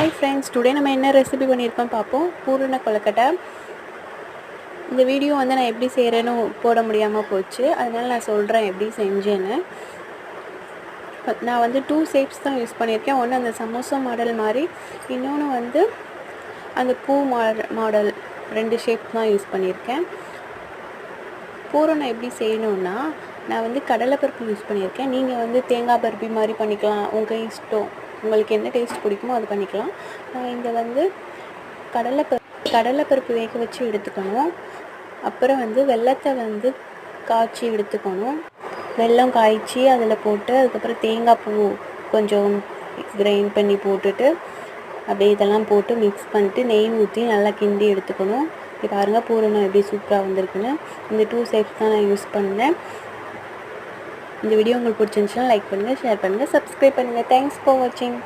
Hi friends, today நம்ம என்ன recipe பண்ணியிருக்கோம் பார்ப்போம். பூரண கொழுக்கட்டை. இந்த வீடியோ வந்து நான் எப்படி செய்கிறேன்னு போட முடியாமல் போச்சு, அதனால் நான் சொல்கிறேன் எப்படி செஞ்சேன்னு. நான் வந்து 2 ஷேப்ஸ் தான் யூஸ் பண்ணியிருக்கேன். ஒன்று அந்த சமோசா மாடல் மாதிரி, இன்னொன்று வந்து அந்த பூ மாடல். 2 ஷேப் தான் யூஸ் பண்ணியிருக்கேன். பூரணம் எப்படி செய்யணுன்னா, நான் வந்து கடலைப்பருப்பு யூஸ் பண்ணியிருக்கேன். நீங்கள் வந்து தேங்காய் பருப்பி மாதிரி பண்ணிக்கலாம், உங்கள் இஷ்டம். உங்களுக்கு என்ன டேஸ்ட் பிடிக்குமோ அது பண்ணிக்கலாம். நான் இங்கே வந்து கடலைப்பருப்பு வேக வச்சு எடுத்துக்கணும். அப்புறம் வந்து வெல்லத்தை வந்து காய்ச்சி எடுத்துக்கணும். வெல்லம் காய்ச்சி அதில் போட்டு, அதுக்கப்புறம் தேங்காய் பூ கொஞ்சம் கிரைண்ட் பண்ணி போட்டுட்டு, அப்படியே இதெல்லாம் போட்டு மிக்ஸ் பண்ணிட்டு நெய் ஊற்றி நல்லா கிண்டி எடுத்துக்கணும். இப்போ பாருங்கள் பூரணம் எப்படி சூப்பராக வந்திருக்குன்னு. இந்த 2 ஷேப்ஸ் தான் நான் யூஸ் பண்ணேன். இந்த வீடியோ உங்களுக்கு பிடிச்சிருந்துச்சுன்னா லைக் பண்ணுங்கள், ஷேர் பண்ணுங்கள், சப்ஸ்கிரைப் பண்ணுங்கள். தேங்க்ஸ் ஃபார் வாட்சிங்.